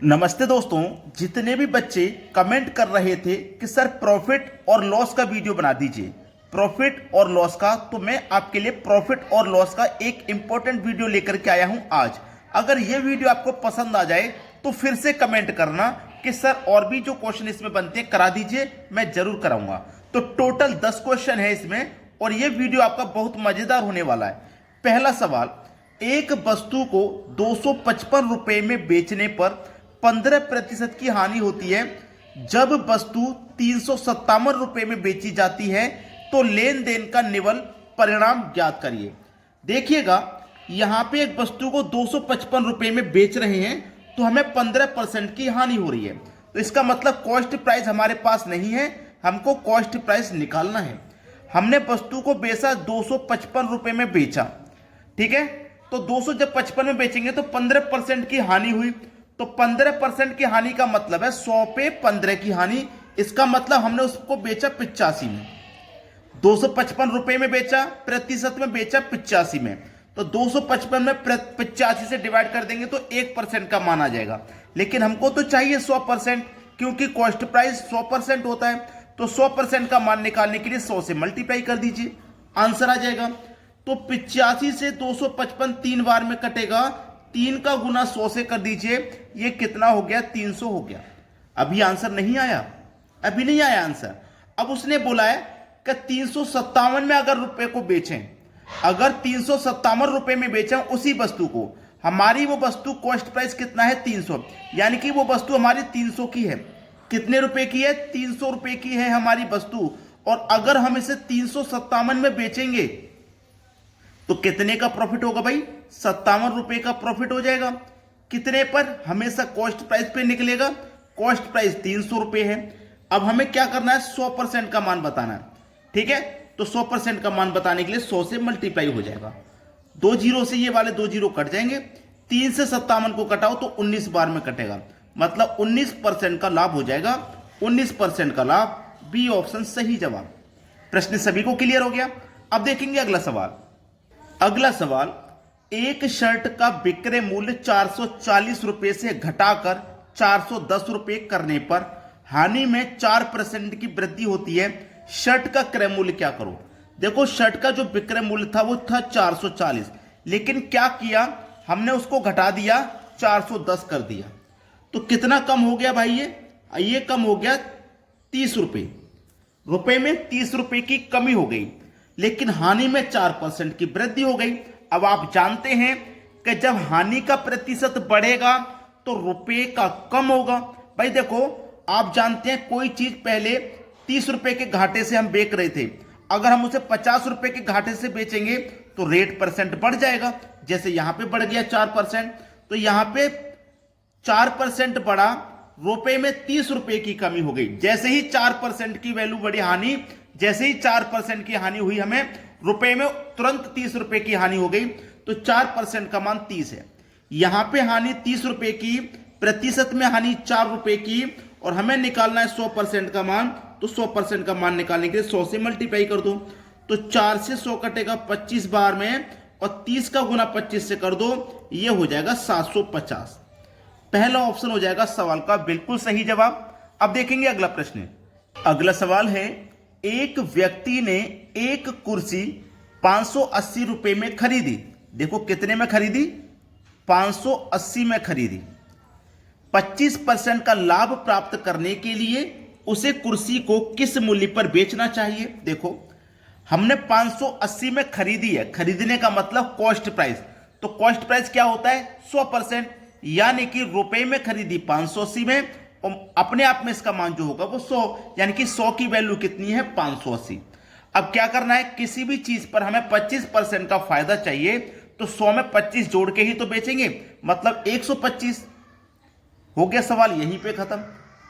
नमस्ते दोस्तों। जितने भी बच्चे कमेंट कर रहे थे कि सर प्रॉफिट और लॉस का वीडियो बना दीजिए, प्रॉफिट और लॉस का, तो मैं आपके लिए प्रॉफिट और लॉस का एक इंपॉर्टेंट वीडियो लेकर के आया हूं आज। अगर ये वीडियो आपको पसंद आ जाए तो फिर से कमेंट करना कि सर और भी जो क्वेश्चन इसमें बनते हैं करा दीजिए, मैं जरूर कराऊंगा। तो टोटल 10 क्वेश्चन है इसमें और ये वीडियो आपका बहुत मजेदार होने वाला है। पहला सवाल, एक वस्तु को 255 रुपए में बेचने पर 15% की हानि होती है। जब वस्तु 357 रुपए में बेची जाती है तो लेन देन का निवल परिणाम ज्ञात करिए। देखिएगा, यहां पे एक वस्तु को 255 रुपए में बेच रहे हैं तो हमें 15% की हानि हो रही है। तो इसका मतलब कॉस्ट प्राइस हमारे पास नहीं है, हमको कॉस्ट प्राइस निकालना है। हमने वस्तु को बेचा 255 रुपए में बेचा, ठीक है। तो 200 जब 55 में बेचेंगे तो 15% की हानि हुई। तो 15% की हानि का मतलब है 100 पे 15 की हानि। इसका मतलब हमने उसको बेचा 85 में। 255 रुपए में बेचा, प्रतिशत में बेचा 85 में। तो 255 में 85 से डिवाइड कर देंगे तो 1% का मान आ जाएगा। लेकिन हमको तो चाहिए 100%, क्योंकि कॉस्ट प्राइस 100% होता है। तो 100% का मान निकालने के लिए 100 से मल्टीप्लाई कर दीजिए, आंसर आ जाएगा। तो 85 से 255 3 बार में कटेगा, 3 का गुना 100 से कर दीजिए, ये कितना हो गया? 300 हो गया। अभी आंसर नहीं आया, अभी नहीं आया आंसर। अब उसने बोला है कि 357 में अगर रुपए को बेचें, अगर 357 रुपए में बेचें उसी वस्तु को, हमारी वो वस्तु कॉस्ट प्राइस कितना है? 300, यानी कि वो वस्तु हमारी 300 की है। कितने रुपए की है? 300 रुपए की है हमारी वस्तु। और अगर हम इसे 357 में बेचेंगे तो कितने का प्रॉफिट होगा भाई? 57 रुपए का प्रॉफिट हो जाएगा। कितने पर? हमेशा कॉस्ट प्राइस पे निकलेगा। कॉस्ट प्राइस 300 रुपए है। अब हमें क्या करना है? 100% का मान बताना है, ठीक है। तो 100% का मान बताने के लिए 100 से मल्टीप्लाई हो जाएगा। 2 जीरो से ये वाले 2 जीरो कट जाएंगे। 3 से 57 को कटाओ तो 19 बार में कटेगा, मतलब 19% का लाभ हो जाएगा। 19% का लाभ, बी ऑप्शन सही जवाब। प्रश्न सभी को क्लियर हो गया। अब देखेंगे अगला सवाल। अगला सवाल, एक शर्ट का विक्रय मूल्य 440 रुपए से घटाकर 410 रुपए करने पर हानि में 4% की वृद्धि होती है। शर्ट का क्रय मूल्य क्या करो? देखो, शर्ट का जो विक्रय मूल्य था वो था 440, लेकिन क्या किया हमने? उसको घटा दिया, 410 कर दिया। तो कितना कम हो गया भाई? ये कम हो गया 30 रुपए। रुपए में 30 रुपए की कमी हो गई, लेकिन हानि में 4% की वृद्धि हो गई। अब आप जानते हैं कि जब हानि का प्रतिशत बढ़ेगा तो रुपए का कम होगा। भाई देखो, आप जानते हैं कोई चीज पहले 30 रुपए के घाटे से हम बेच रहे थे, अगर हम उसे 50 रुपए के घाटे से बेचेंगे तो रेट परसेंट बढ़ जाएगा। जैसे यहां पे बढ़ गया 4%, तो यहां पे 4% बढ़ा, रुपए में 30 रुपए की कमी हो गई। जैसे ही 4% की वैल्यू बढ़ी, हानि जैसे ही 4% की हानि हुई, हमें रुपए में तुरंत 30 रुपए की हानि हो गई। तो 4% का मान 30 है। यहां पे हानि 30 रुपए की, प्रतिशत में हानि 4 रुपए की, और हमें निकालना है 100% का मान। तो 100% का मान निकालने के लिए 100 से मल्टीप्लाई कर दो। तो 4 से 100 कटेगा 25 बार में, और 30 का गुना 25 से कर दो, ये हो जाएगा 750। पहला ऑप्शन हो जाएगा सवाल का बिल्कुल सही जवाब। अब देखेंगे अगला प्रश्न। अगला सवाल है, एक व्यक्ति ने एक कुर्सी 580 रुपए में खरीदी। देखो कितने में खरीदी? 580 में खरीदी। 25% का लाभ प्राप्त करने के लिए उसे कुर्सी को किस मूल्य पर बेचना चाहिए? देखो, हमने 580 में खरीदी है, खरीदने का मतलब कॉस्ट प्राइस। तो कॉस्ट प्राइस क्या होता है? 100%, यानी कि रुपए में खरीदी 580 में, और अपने आप में इसका मान जो होगा वो 100, यानी कि 100 की वैल्यू कितनी है? 580। अब क्या करना है? किसी भी चीज पर हमें 25% का फायदा चाहिए, तो 100 में 25 जोड़ के ही तो बेचेंगे, मतलब 125 हो गया। सवाल यहीं पे खत्म।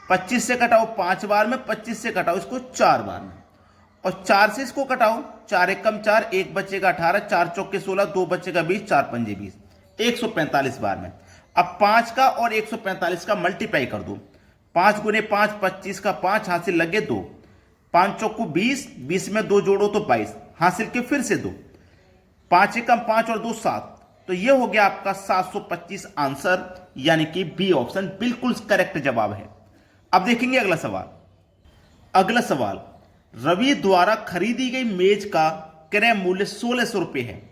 25 से कटाओ 5 बार में, 25 से कटाओ इसको 4 बार में, और 4 से इसको कटाओ, 4 एक कम 4, 1 बचेगा 18, 4 चौके 16, 2 बचेगा 20, 4 पंजे 20, 145 बार में। अब 5 का और 145 का मल्टीप्लाई कर दो। 5 गुने 5, 25 का 5, हासिल लगे 2, 5 चौको 20, 20 में 2 जोड़ो तो 22, हासिल के फिर से 2, 5 एकम 5 और 2 7, तो ये हो गया आपका 725 आंसर, यानी कि बी ऑप्शन बिल्कुल करेक्ट जवाब है। अब देखेंगे अगला सवाल। अगला सवाल, रवि द्वारा खरीदी गई मेज का क्रय मूल्य 1600 रुपये है।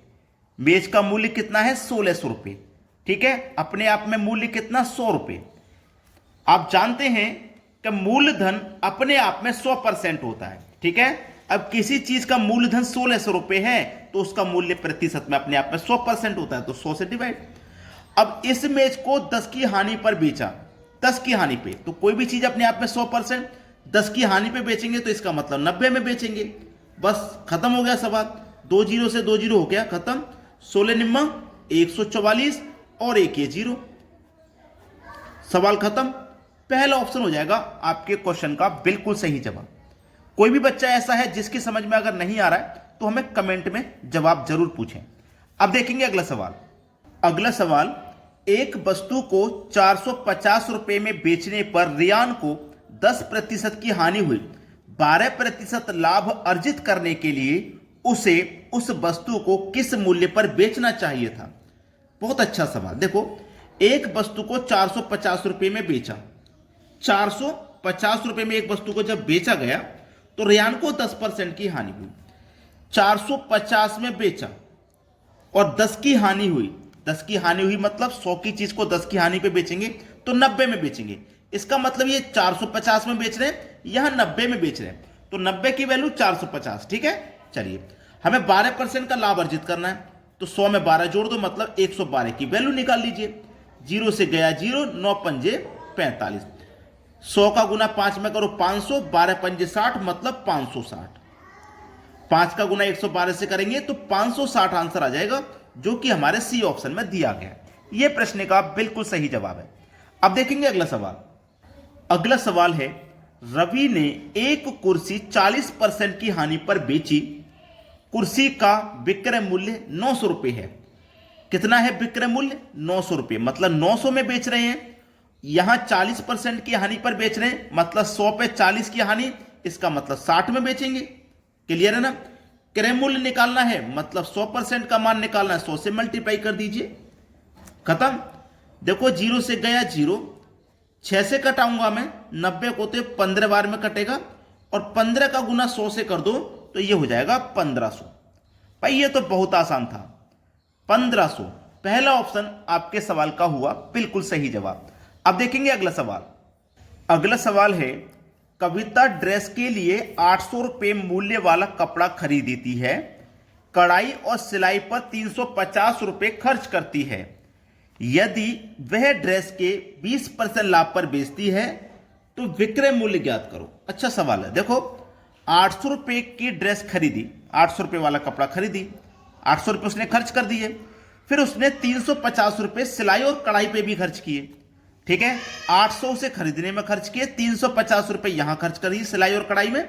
मेज का मूल्य कितना है? 1600 रुपये। ठीक है, अपने आप में मूल्य कितना? 100 रुपये। आप जानते हैं कि मूलधन अपने आप में 100% होता है। ठीक है, अब किसी चीज का मूलधन 1600 रुपये है तो उसका मूल्य प्रतिशत में अपने आप में 100% होता है, तो 100 से डिवाइड। अब इस मेज को 10 की हानि पर बेचा, 10 की हानि पे, तो कोई भी चीज अपने आप में 100%, 10 की हानि पे बेचेंगे तो इसका मतलब 90 में बेचेंगे। बस खत्म हो गया सवाल। 2 जीरो से 2 जीरो हो गया, खत्म। 16 निम्मा 144 और एक ये जीरो, सवाल खत्म। पहला ऑप्शन हो जाएगा आपके क्वेश्चन का बिल्कुल सही जवाब। कोई भी बच्चा ऐसा है जिसकी समझ में अगर नहीं आ रहा है तो हमें कमेंट में जवाब जरूर पूछें। अब देखेंगे अगला सवाल। अगला सवाल, एक वस्तु को 450 रुपए में बेचने पर रियान को 10% की हानि हुई, 12% लाभ अर्जित करने के लिए उसे उस वस्तु को किस मूल्य पर बेचना चाहिए था? बहुत अच्छा सवाल। देखो, एक वस्तु को 450 रुपए में बेचा, 450 रुपए में एक वस्तु को जब बेचा गया तो रियान को 10% की हानि हुई। 450 में बेचा और 10 की हानि हुई, 10 की हानि हुई मतलब 100 की चीज को 10 की हानि पे बेचेंगे तो 90 में बेचेंगे। इसका मतलब ये 450 में बेच रहे हैं, यहां 90 में बेच रहे हैं, तो 90 की वैल्यू 450। ठीक है, चलिए हमें 12% का लाभ अर्जित करना है, तो 100 में 12 जोड़ दो, मतलब 112 की वैल्यू निकाल लीजिए। जीरो से गया जीरो, 9 पंजे 45, 100 का गुना 5 में करो 500, 12 पंजे 60, मतलब 560। 5 का गुना 112 से करेंगे तो 560 आंसर आ जाएगा, जो कि हमारे सी ऑप्शन में दिया गया है। यह प्रश्न का बिल्कुल सही जवाब है। अब देखेंगे अगला सवाल। अगला सवाल है, रवि ने एक कुर्सी 40% की हानि पर बेची। कुर्सी का विक्रय मूल्य 900 रुपये है। कितना है विक्रय मूल्य? 900 रुपये, मतलब 900 में बेच रहे हैं। यहां 40% की हानि पर बेच रहे हैं, मतलब 100 पे 40 की हानि, इसका मतलब 60 में बेचेंगे। क्लियर है ना? क्रय मूल्य निकालना है, मतलब 100% का मान निकालना है, 100 से मल्टीप्लाई कर दीजिए, खत्म। देखो, जीरो से गया जीरो, 6 से कटाऊंगा मैं 90 को, तो 15 बार में कटेगा, और 15 का गुना 100 से कर दो तो ये हो जाएगा 1500। भाई ये तो बहुत आसान था, 1500। पहला ऑप्शन आपके सवाल का हुआ बिल्कुल सही जवाब। अब देखेंगे अगला सवाल। अगला सवाल है, कविता ड्रेस के लिए 800 रुपये मूल्य वाला कपड़ा खरीदती है, कढ़ाई और सिलाई पर 350 रुपये खर्च करती है। यदि वह ड्रेस के 20% लाभ पर बेचती है तो विक्रय मूल्य ज्ञात करो। अच्छा सवाल है। देखो, 800 रुपये की ड्रेस खरीदी, 800 रुपये वाला कपड़ा खरीदी, 800 रुपये उसने खर्च कर दिए, फिर उसने 350 रुपये सिलाई और कढ़ाई पे भी खर्च किए। ठीक है, 800 से खरीदने में खर्च किए, 350 रुपये यहां खर्च कर दिए सिलाई और कढ़ाई में,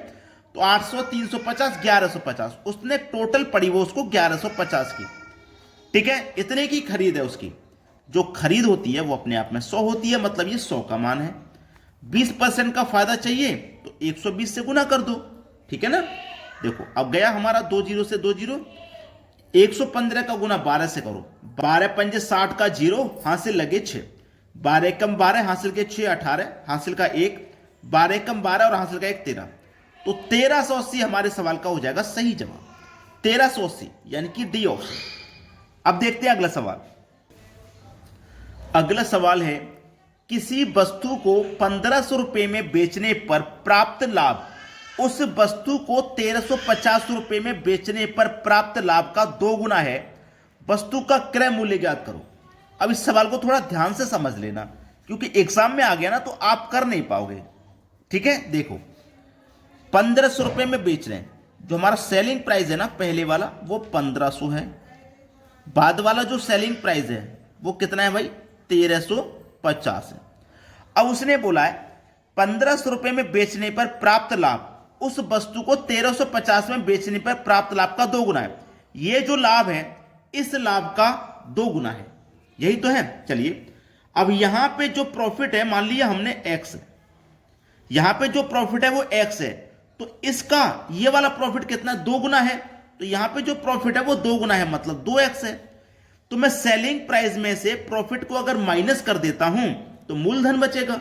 तो 800 350 1150, उसने टोटल पड़ी वो उसको 1150 की। ठीक है, इतने की खरीद है उसकी। जो खरीद होती है वो अपने आप में 100 होती है, मतलब ये 100 का मान है। 20% का फायदा चाहिए तो 120 से गुना कर दो। ठीक है ना? देखो, अब गया हमारा 2 जीरो से 2 जीरो, 115 का गुना 12 से करो, 12 पंजे 60 का जीरो, हासिल लगे 6, 12 कम 12, हासिल के 6 18, हासिल का 1, 12 कम 12 और हासिल का 1 13, तो 1380 हमारे सवाल का हो जाएगा सही जवाब। 1380 यानी कि डी ऑप्शन। अब देखते हैं अगला सवाल। अगला सवाल है, किसी वस्तु को 1500 रुपये में बेचने पर प्राप्त लाभ उस वस्तु को 1350 रुपये में बेचने पर प्राप्त लाभ का 2 गुना है। वस्तु का क्रय मूल्य ज्ञात करो। अब इस सवाल को थोड़ा ध्यान से समझ लेना, क्योंकि एग्जाम में आ गया ना तो आप कर नहीं पाओगे। ठीक है, देखो 1500 रुपये में बेच रहे हैं, जो हमारा सेलिंग प्राइस है ना पहले वाला वो 1500 है, बाद वाला जो सेलिंग प्राइस है वो कितना है भाई? 1350 है। अब उसने बोला है 1500 रुपये में बेचने पर प्राप्त लाभ उस वस्तु को 1350 में बेचने पर प्राप्त लाभ का 2 गुना है। ये जो लाभ है इस लाभ का 2 गुना है, यही तो है। चलिए, अब यहां पे जो प्रॉफिट है, मान लिया हमने x, यहां पे जो प्रॉफिट है वो x है, तो इसका ये वाला प्रॉफिट कितना? 2 गुना है, तो यहां पे जो प्रॉफिट है वो 2 गुना है, मतलब 2x है। तो मैं सेलिंग प्राइस में से प्रॉफिट को अगर माइनस कर देता हूं तो मूलधन बचेगा।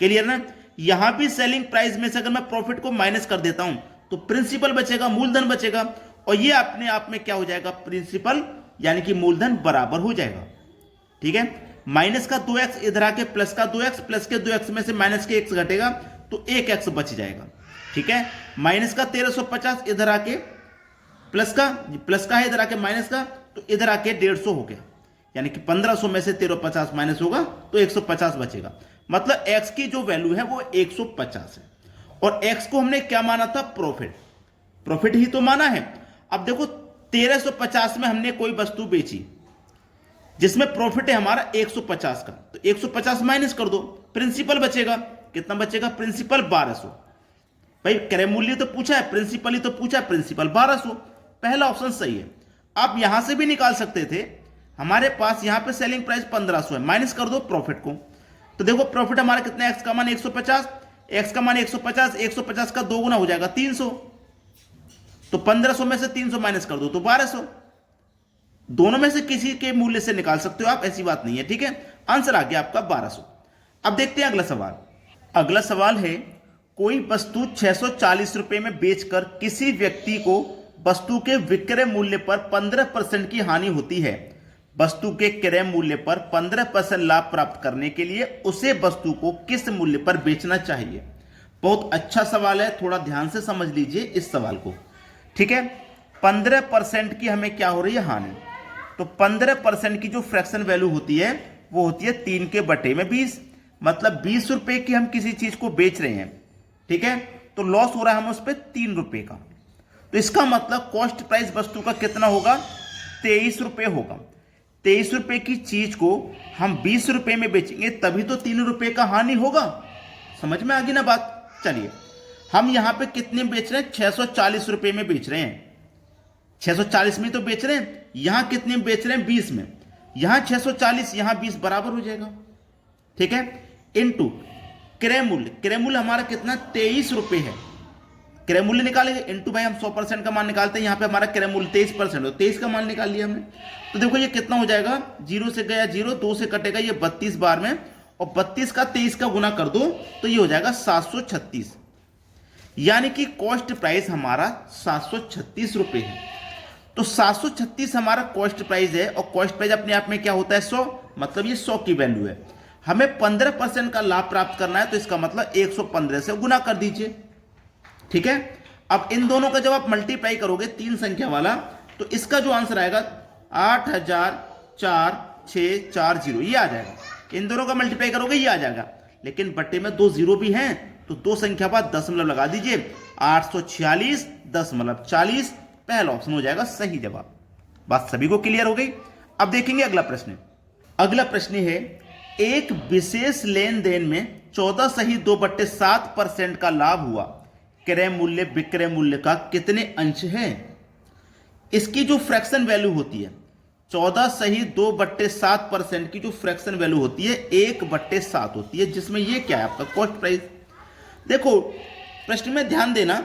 क्लियर ना? यहां भी सेलिंग प्राइस में से अगर मैं प्रॉफिट को माइनस कर देता हूं तो प्रिंसिपल बचेगा, मूलधन बचेगा, और ये अपने आप में क्या हो जाएगा, प्रिंसिपल यानी कि मूलधन बराबर हो जाएगा। ठीक है, माइनस का 2x इधर आके प्लस का 2x, प्लस के 2x में से माइनस के x घटेगा तो 1x बच जाएगा। ठीक है, माइनस का 1350 इधर आके प्लस का है, इधर आके माइनस का, तो इधर आके 150 हो गया, यानी कि 1500 में से 1350 माइनस होगा तो 150 बचेगा। मतलब x की जो वैल्यू है वो 150 है, और x को हमने क्या माना था, प्रॉफिट ही तो माना है। अब देखो 1350 में हमने कोई वस्तु बेची जिसमें प्रॉफिट है हमारा 150 का, तो 150 माइनस कर दो, प्रिंसिपल बचेगा। कितना बचेगा, प्रिंसिपल 1200। भाई क्रय मूल्य तो पूछा है, प्रिंसिपल ही तो पूछा है, प्रिंसिपल 1200, पहला ऑप्शन सही है। आप यहां से भी निकाल सकते थे, हमारे पास यहां पे सेलिंग प्राइस 1500 है, माइनस कर दो प्रॉफिट को, तो देखो प्रॉफिट हमारा कितना है, एक्स का मान 150, एक्स का मान 150, 150 का 2 गुना हो जाएगा 300, तो 1500 में से 300 माइनस कर दो तो 1200। दोनों में से किसी के मूल्य से निकाल सकते हो आप, ऐसी बात नहीं है। ठीक है, आंसर आ गया आपका 1200। अब देखते हैं अगला सवाल। अगला सवाल है, कोई वस्तु 640 रुपए में बेचकर किसी व्यक्ति को वस्तु के विक्रय मूल्य पर 15% की हानि होती है। वस्तु के क्रय मूल्य पर 15% लाभ प्राप्त करने के लिए उसे वस्तु को किस मूल्य पर बेचना चाहिए। बहुत अच्छा सवाल है, थोड़ा ध्यान से समझ लीजिए इस सवाल को। ठीक है, 15% की हमें क्या हो रही है, हानि। तो 15% की जो फ्रैक्शन वैल्यू होती है वो होती है 3/20, मतलब 20 रुपए की हम किसी चीज को बेच रहे हैं। ठीक है, तो लॉस हो रहा है हम उस पर 3 रुपए का, तो इसका मतलब कॉस्ट प्राइस वस्तु का कितना होगा, 23 रुपए होगा। 23 रुपए की चीज को हम 20 रुपए में बेचेंगे तभी तो 3 रुपए का हानि होगा। समझ में आ गई ना बात? चलिए, हम यहां पे कितने बेच रहे हैं, 640 रुपए में बेच रहे हैं, 640 में तो बेच रहे हैं, यहां कितने में बेच रहे हैं, 20 में, यहां 640 यहां 20 बराबर हो जाएगा। ठीक है, इनटू क्रय मूल्य हमारा कितना, 23 रुपए है, क्रय मूल्य निकालेंगे, इनटू भाई हम 100% का मान निकालते हैं, यहां पे हमारा क्रय मूल्य 23% हो, 23 का मान निकाल लिया हमने। तो देखो ये कितना हो जाएगा, 0 से गया 0, 2 से कटेगा ये 32 बार में, और 32 का 23 का गुना कर दो तो ये हो जाएगा 736, यानी कि कॉस्ट प्राइस हमारा 736 रुपए है। तो 736 हमारा कॉस्ट प्राइस है, और कॉस्ट प्राइस अपने आप में क्या होता है, 100, मतलब ये 100 की वैल्यू है। हमें 15% का लाभ प्राप्त करना है, तो इसका मतलब 115 से गुना कर दीजिए। ठीक है, अब इन दोनों का जब आप मल्टीप्लाई करोगे 3 संख्या वाला, तो इसका जो आंसर आएगा 844640, ये आ जाएगा। इन दोनों का मल्टीप्लाई करोगे ये आ जाएगा, लेकिन बट्टे में 2 जीरो भी हैं, तो 2 संख्या बाद दशमलव लगा दीजिए, 846.40, पहला ऑप्शन हो जाएगा सही जवाब। बात सभी को क्लियर हो गई? अब देखेंगे अगला प्रश्न। अगला प्रश्न है, एक विशेष लेन देन में 14 सही 2/7% का लाभ हुआ, क्रय मूल्य विक्रय मूल्य का कितने अंश है। इसकी जो फ्रैक्शन वैल्यू होती है 14 सही 2/7% की जो फ्रैक्शन वैल्यू होती है 1/7 होती है, जिसमें ये क्या है आपका कॉस्ट प्राइस। देखो प्रश्न में ध्यान देना,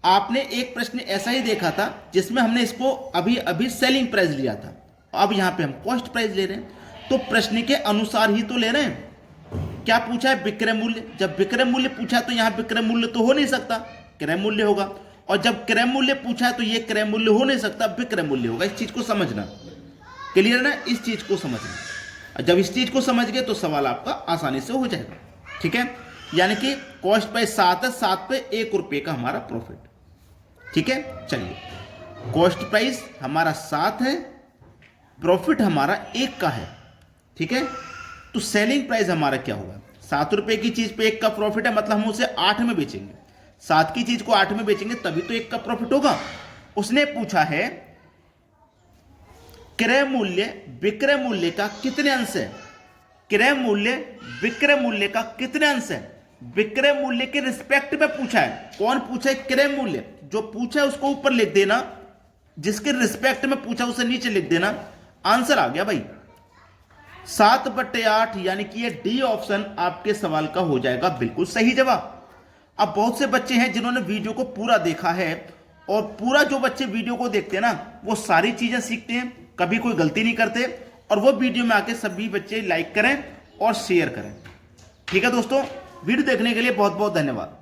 आपने एक प्रश्न ऐसा ही देखा था जिसमें हमने इसको अभी अभी सेलिंग प्राइस लिया था, अब यहां पे हम कॉस्ट प्राइस ले रहे हैं, तो प्रश्न के अनुसार ही तो ले रहे हैं। क्या पूछा है, विक्रय मूल्य। जब विक्रय मूल्य पूछा तो यहां विक्रय मूल्य तो हो नहीं सकता, क्रय मूल्य होगा, और जब क्रय मूल्य पूछा है तो ये क्रय मूल्य हो नहीं सकता, विक्रय मूल्य होगा। इस चीज को समझना, क्लियर ना, इस चीज को समझना। जब इस चीज को समझ गए तो सवाल आपका आसानी से हो जाएगा। ठीक है, यानी कि कॉस्ट प्राइस 7 है, 7 पे 1 रुपए का हमारा प्रॉफिट। ठीक है, चलिए कॉस्ट प्राइस हमारा 7 है, प्रॉफिट हमारा 1 का है। ठीक है, तो सेलिंग प्राइस हमारा क्या होगा, 7 रुपए की चीज पे 1 का प्रॉफिट है, मतलब हम उसे 8 में बेचेंगे, 7 की चीज को 8 में बेचेंगे तभी तो 1 का प्रॉफिट होगा। उसने पूछा है क्रय मूल्य विक्रय मूल्य का कितने अंश है, क्रय मूल्य विक्रय मूल्य का कितने अंश है, विक्रय मूल्य के रिस्पेक्ट में पूछा है। कौन पूछा है, क्रय मूल्य। जो पूछा है उसको ऊपर लिख देना, जिसके रिस्पेक्ट में पूछा उसे नीचे लिख देना, आंसर आ गया भाई 7/8, यानी कि ये डी ऑप्शन आपके सवाल का हो जाएगा बिल्कुल सही जवाब। अब बहुत से बच्चे हैं जिन्होंने वीडियो को पूरा देखा है, और पूरा जो बच्चे वीडियो को देखते हैं ना वो सारी चीजें सीखते हैं, कभी कोई गलती नहीं करते, और वो वीडियो में आके सभी बच्चे लाइक करें और शेयर करें। ठीक है दोस्तों, वीडियो देखने के लिए बहुत बहुत धन्यवाद।